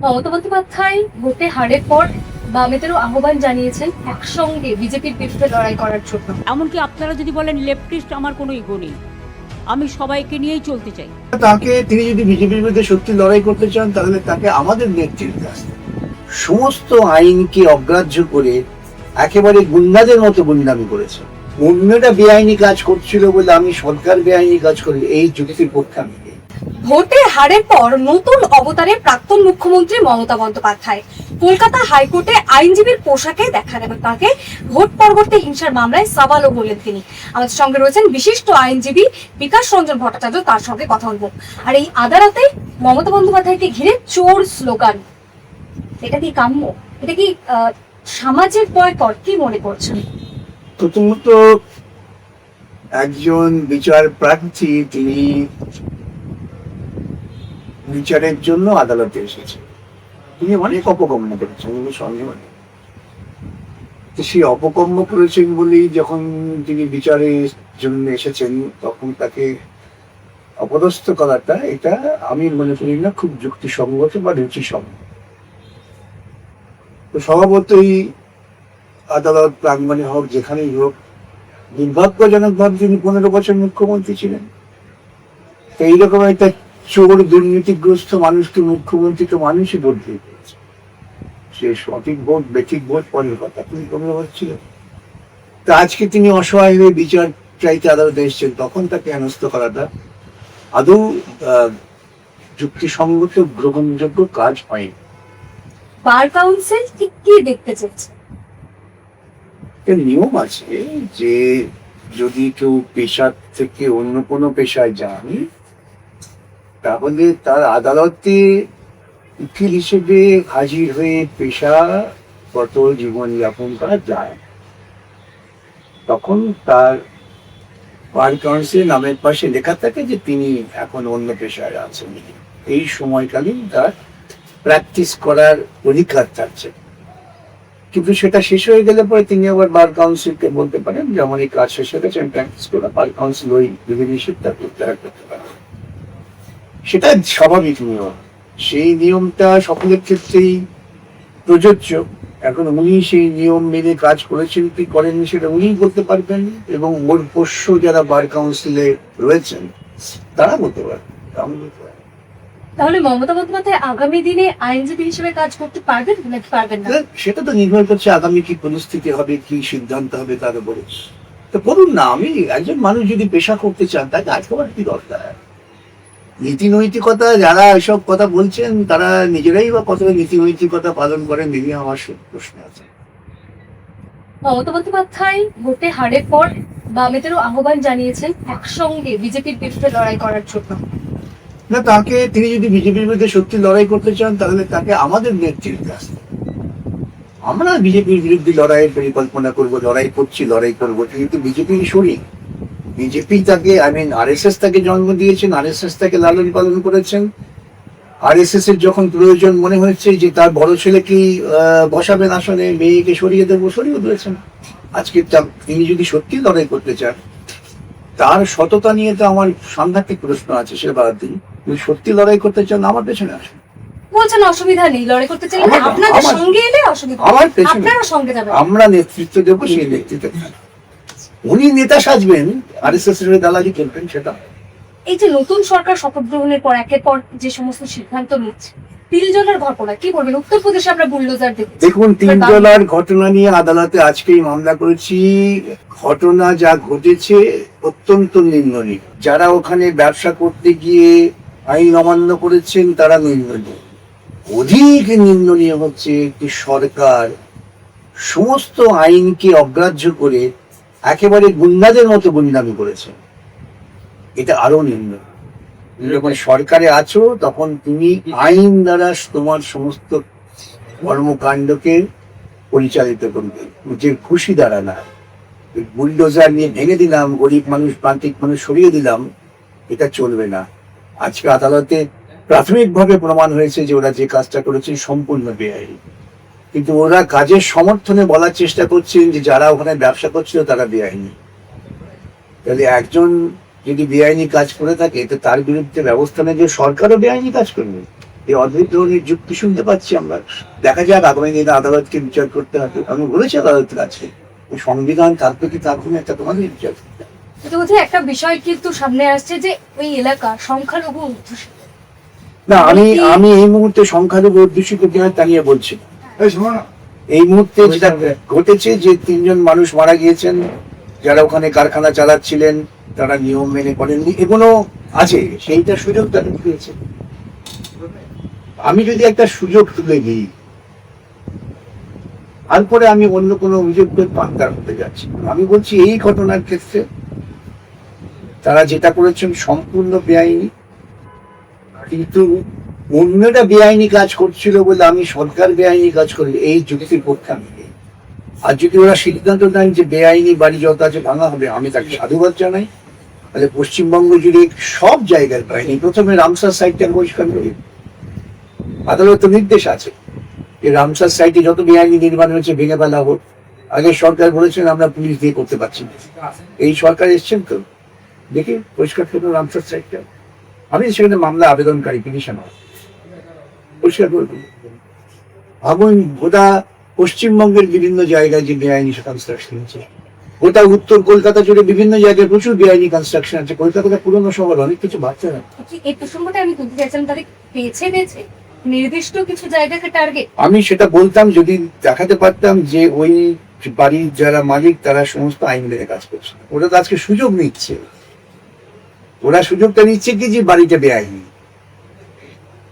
মমতা বন্দ্যোপাধ্যায় ভোটে হারের পর বামেদেরও আহ্বান জানিয়েছেন একসঙ্গে বিজেপির বিরুদ্ধে লড়াই করার জন্য। এমনকি আপনারা যদি বলেন লেফটিস্ট, আমার কোনো ইগো নেই, আমি সবাইকে নিয়েই চলতে চাই। তাকে তিনি যদি বিজেপির বিরুদ্ধে সত্যি লড়াই করতে চান তাহলে তাকে আমাদের নেতৃত্বে আসতে হবে। সমস্ত আইনকে অগ্রাহ্য করে একেবারে গুন্ডাদের মতো গুন্ডামি করেছে। অন্যটা বেআইনি কাজ করছিল বলে আমি সরকার বেআইনি কাজ করি, এই যুক্তির পক্ষে আমি নেই। ভোটে হারের পর নতুন অবতারে প্রাক্তন মুখ্যমন্ত্রী মমতা বন্দ্যোপাধ্যায় কলকাতা হাইকোর্টে আইনজীবীর পোশাকে দেখা যাবে তাকে। ভোট পরবর্তী হিংসার মামলায় সাবালও বললেন তিনি। আমাদের সঙ্গে রয়েছেন বিশিষ্ট আইনজীবী বিকাশ রঞ্জন ভট্টাচার্য, তার সঙ্গে কথা বলবো। আর এই আদালতে মমতা বন্দ্যোপাধ্যায়কে ঘিরে চোর স্লোগান, এটা কি কাম্য? এটা কি সামাজিক বয়কট? কি মনে করছেন? প্রথমত একজন বিচার প্রার্থী, তিনি বিচারের জন্য আদালতে এসেছে, তিনি অনেক অপকর্ম করেছেন, সন্দেহ নেই। সেই অপকর্ম করেছেন বলেই যখন তিনি বিচারের জন্য এসেছেন তখন তাকে অপদস্থ করাটা, এটা আমি মনে করি না খুব যুক্তিসঙ্গত বা রুচিসঙ্গত। তো স্বভাবতই আদালত প্রাঙ্গণে হোক, যেখানেই হোক, দুর্ভাগ্যজনক ভাবে তিনি 15 বছর মুখ্যমন্ত্রী ছিলেন। তো এইরকম একটা চোর দুর্নীতিগ্রস্ত মানুষকে মুখ্যমন্ত্রী তো মানুষই ভোট দিয়ে পেয়েছে। সে সঠিক ভোট বেঠিক ভোট পরের কথা, তিনি 15 বছর ছিলেন। তা আজকে তিনি অসহায় হয়ে বিচার চাইতে আদালতে এসেছেন, তখন তাকে হেনস্থ করাটা আদৌ যুক্তিসঙ্গত গ্রহণযোগ্য কাজ হয়নি। বার কাউন্সিল ঠিক কি দেখতে চাইছে? নিয়ম আছে যে যদি কেউ পেশা থেকে অন্য কোনো পেশায় যান তাহলে তার আদালতে উকিল হিসেবে হাজির হয়ে পেশাগত জীবনযাপন করা যায়। তখন তার বার কাউন্সিল নামের পাশে লেখা থাকে যে তিনি এখন অন্য পেশায় আছেন, এই সময়কালীন তার প্র্যাকটিস করার অধিকার থাকছে। কিন্তু সেটা শেষ হয়ে গেলে পরে তিনি আবার বার কাউন্সিলকে বলতে পারেন যে আমার এই কাজ শেষ হয়ে গেছে, আমি প্র্যাকটিস করা। বার কাউন্সিল ওই বিধিনিষেধটা প্রত্যাহার করতে পারে, সেটা স্বাভাবিক নিয়ম। সেই নিয়মটা সকলের ক্ষেত্রেই প্রযোজ্য। এখন উনি সেই নিয়ম মেনে কাজ করেছেন কি করেননি সেটা উনিই বলতে পারবেন, এবং ওর পোষ্য যারা বার কাউন্সিলে রয়েছেন তারা বলতে পারবেন, আমি বলতে পারবো। তাহলে মমতা বন্দ্যোপাধ্যায় আগামী দিনে আইনজীবী হিসেবে কাজ করতে পারবেন নাকি পারবেন না? সেটা তো নির্ভর করছে আগামী কি পরিস্থিতি হবে, কি সিদ্ধান্ত হবে তার উপরে। তো বলুন না, আমি একজন মানুষ যদি পেশা করতে চান তাকে আজকাল কি দরকার? নীতি নৈতিকতা যারা এসব কথা বলছেন তারা নিজেরাই বা কতটা নীতি নৈতিকতা পালন করেন দিদি, আমার প্রশ্ন আছে। মমতা বন্দ্যোপাধ্যায় ভোটে হারের পর বামেদেরও আহ্বান জানিয়েছেন একসঙ্গে বিজেপির বিরুদ্ধে লড়াই করার জন্য। না, তাকে তিনি যদি বিজেপির বিরুদ্ধে সত্যি লড়াই করতে চান তাহলে তাকে আমাদের নেতৃত্বে আসতে হবে। আমরা বিজেপির বিরুদ্ধে লড়াইয়ের পরিকল্পনা করবো, লড়াই করছি, লড়াই করবো, কিন্তু বিজেপির শরীর, বিজেপি তাকে RSS তাকে জন্ম দিয়েছেন, RSS তাকে লালন পালন করেছেন। RSS এর যখন প্রয়োজন মনে হয়েছে যে তার বড় ছেলেকে বসাবেন আসনে, মেয়েকে সরিয়ে দেবো, সরিয়ে দিয়েছেন। আজকে তিনি যদি সত্যি লড়াই করতে চান, তার সততা নিয়ে তো আমার সাংঘাতিক প্রশ্ন আছে। সে বাদ দিন, যদি সত্যি লড়াই করতে চান আমার পেছনে আসুন। বলছেন অসুবিধা নেই, লড়াই করতে চাইলে আপনাদের সঙ্গে এলে অসুবিধা, আমার পেছনে আপনারা সঙ্গে যাবেন, আমরা নেতৃত্ব দেবো, সেই নেতৃত্বে উনি নেতা সাজবেন, RSS এর দালালি করবেন, সেটা। এই যে নতুন সরকার শপথ গ্রহণের পর একের পর যে সমস্ত সিদ্ধান্ত নিচ্ছে, তিলজলার ঘটনা কি বলবেন? উত্তরপ্রদেশে আমরা বুলডোজার দেখছি। দেখুন, তিলজলার ঘটনা নিয়ে আদালতে আজকেই মামলা করেছি। ঘটনা যা ঘটেছে অত্যন্ত নিন্দনীয়। যারা ওখানে ব্যবসা করতে গিয়ে আইন অমান্য করেছেন তারা নিন্দনীয়। অধিক নিন্দনীয় হচ্ছে একটি সরকার সমস্ত আইনকে অগ্রাহ্য করে একেবারে গুন্ডাদের মতো গুন্ডামি করেছে, এটা আরো নিন্দনীয়। যখন সরকারে আছো তখন তুমি আইন দ্বারা তোমার সমস্ত কর্মকাণ্ডকে পরিচালিত করবে, যে খুশি দ্বারা না। বুলডোজার নিয়ে ভেঙে দিলাম, গরিব মানুষ প্রান্তিক মানুষ সরিয়ে দিলাম, এটা চলবে না। আজকে আদালতে প্রাথমিকভাবে প্রমাণ হয়েছে যে ওরা যে কাজটা করেছে সম্পূর্ণ বেআইনি, কিন্তু ওরা কাজের সমর্থনে বলার চেষ্টা করছেন যে যারা ওখানে ব্যবসা করছিল তারা বেআইনি। তাহলে একজন যদি বেআইনি কাজ করে থাকে তো তার বিরুদ্ধে ব্যবস্থা নেই যে সরকারও বেআইনি কাজ করবে। এই অদ্ভুত ধরনের যুক্তি শুনতে পাচ্ছি আমরা। দেখা যাক আগামী দিনে আদালতকে বিচার করতে হবে। আমি বলেছি আদালতের কাছে সংবিধান থাকবে কি থাকবে না, একটা তোমাদের বিচার করতে হবে। ইতিমধ্যে একটা বিষয় কিন্তু সামনে আসছে যে ওই এলাকা সংখ্যালঘু অধ্যুষিত। না, আমি এই মুহূর্তে সংখ্যালঘু অধ্যুষিত কিনা তা নিয়ে বলছি না। এই মুহূর্তে যেটা ঘটেছে যে 3 জন মানুষ মারা গিয়েছেন, যারা ওখানে কারখানা চালাচ্ছিলেন, তারা নিয়ম মেনে করেননি, এগুলো আছে, সেইটা সুযোগ তারা পেয়েছে। আমি যদি একটা সুযোগ তুলে দিই, তারপরে আমি অন্য কোনো অভিযোগের পান্তার হতে যাচ্ছি। আমি বলছি এই ঘটনার ক্ষেত্রে তারা যেটা করেছেন সম্পূর্ণ বেআইনি, কিন্তু অন্যটা বেআইনি কাজ করছিল বলে আমি সরকার বেআইনি কাজ করি, এই যুক্তির পক্ষে আমি নেই। আর যদি ওরা সিদ্ধান্ত নেন যে বেআইনি বাড়ি যত আছে ভাঙা হবে, আমি তাকে সাধুবাদ জানাই। তাহলে পশ্চিমবঙ্গ জুড়ে সব জায়গার বেআইনি, প্রথমে রামসার সাইটটা পরিষ্কার করি। আদালত নির্দেশ আছে যে রামসার সাইটে যত বেআইনি নির্মাণ হয়েছে ভেঙে ফেলা হোক। আগে সরকার বলেছেন আমরা পুলিশ দিয়ে করতে পারছি না, এই সরকার এসছেন তো দেখি পরিষ্কার করুন রামসার সাইটটা। আমি সেখানে মামলা আবেদনকারী, পিটিশন পরিষ্কার করে দেবো। ভাবুন গোটা পশ্চিমবঙ্গের বিভিন্ন জায়গায় যে বেআইনি কনস্ট্রাকশন আছে, গোটা উত্তর কলকাতা জুড়ে বিভিন্ন জায়গায় প্রচুর বেআইনি কনস্ট্রাকশন আছে। কলকাতাটা পুরনো শহর, অনেক কিছু বাচ্চা না। এই প্রসঙ্গটা আমি তুলতে চাইছিলাম, তাদের পেয়েছে নির্দিষ্ট কিছু জায়গাকে টার্গেট। আমি সেটা বলতাম যদি দেখাতে পারতাম যে ওই বাড়ির যারা মালিক তারা সমস্ত আইন মেনে কাজ করছে। ওরা তো আজকে সুযোগ নিচ্ছে, ওরা সুযোগটা নিচ্ছে কি যে বাড়িটা বেআইনি,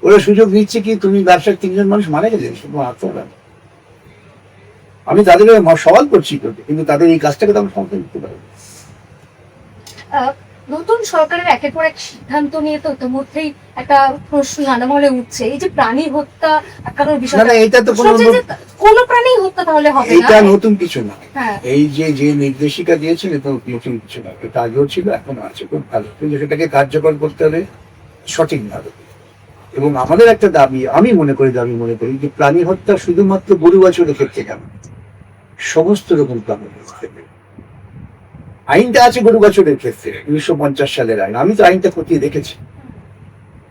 ওরা সুযোগ নিচ্ছে কি তুমি ব্যবসার 3 জন মানুষ মারা গেছে শুধু আত্মহত্যা। আমি তাদের সওয়াল করছি, কিন্তু তাদের এই কাজটাকে তো আমি সমর্থন দিতে পারি। নতুন সরকারের একের পর এক সিদ্ধান্ত নিয়ে তো ইতিমধ্যেই একটা প্রশ্ন নানামহলে উঠছে, এই যে প্রাণী হত্যা আটকানোর বিষয়। না, এটা তো কোনো প্রাণী হত্যা তাহলে হবে না, এটা নতুন কিছু না। হ্যাঁ। এই যে নির্দেশিকা দিয়েছেন এটা নতুন কিছু না, এটা আগেও ছিল, এখন আছে, খুব ভালো। কিন্তু সেটাকে কার্যকর করতে হবে সঠিকভাবে। এবং আমাদের একটা দাবি, আমি মনে করি যে প্রাণী হত্যা শুধুমাত্র গরু বাছুরের ক্ষেত্রে কেন, সমস্ত রকম প্রাণী ক্ষেত্রে আইনটা আছে। গরু বাছুরের ক্ষেত্রে 1950 সালের আইন, আমি তো আইনটা খতিয়ে দেখেছি।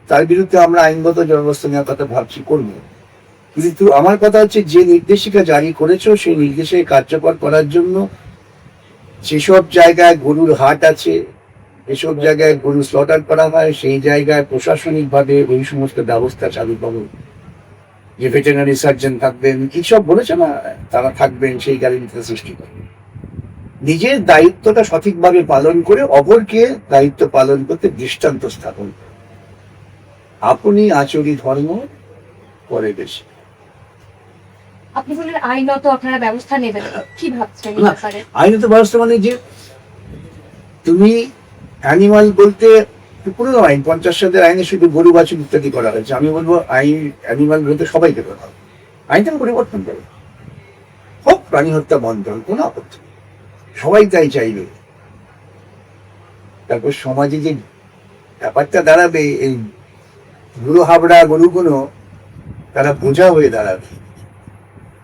তার বিরুদ্ধে আমরা আইনগত ব্যবস্থা নেওয়ার কথা ভাবছি, করবো। কিন্তু আমার কথা হচ্ছে যে নির্দেশিকা জারি করেছো সেই নির্দেশিকা কার্যকর করার জন্য যেসব জায়গায় গরুর হাট আছে, এসব জায়গায় গরু স্লটার করা হয়, সেই জায়গায় প্রশাসনিক ভাবে ওই সমস্ত ব্যবস্থা চালু করুন। যে ভেটেরিনারি সার্জন থাকবেন, এইসব বলেছে না, তারা থাকবেন, সেই গ্যারান্টিটা সৃষ্টি করবেন। নিজের দায়িত্বটা সঠিকভাবে পালন করে অপরকে দায়িত্ব পালন করতে দৃষ্টান্ত স্থাপন করুন। আপনি আচরি ধর্ম করে বেশি। আপনি বললেন আইনত আপনারা ব্যবস্থা নেবেন, কি ভাবছেন এই ব্যাপারে? আইনত ব্যবস্থা মানে যে তুমি অ্যানিমাল বলতে পুরোনো আইন 50 সালের আইনে শুধু গরু বাছুর ইত্যাদি করা হয়েছে। আমি বলবো আইন অ্যানিমাল বলতে সবাইকে করা হবে, আইনটা পরিবর্তন করে হোক, প্রাণী হত্যা বন্ধ হোক, কোনো আপত্তি, সবাই তাই চাইবে। তারপর সমাজে যে ব্যাপারটা দাঁড়াবে, এই বুড়ো হাবড়া গরুগুলো তারা বোঝা হয়ে দাঁড়াবে।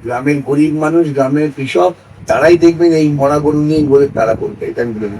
গ্রামের গরিব মানুষ, গ্রামের কৃষক, তারাই দেখবেন এই মরা গরু নিয়ে বলে তারা করবে, এটা আমি বলে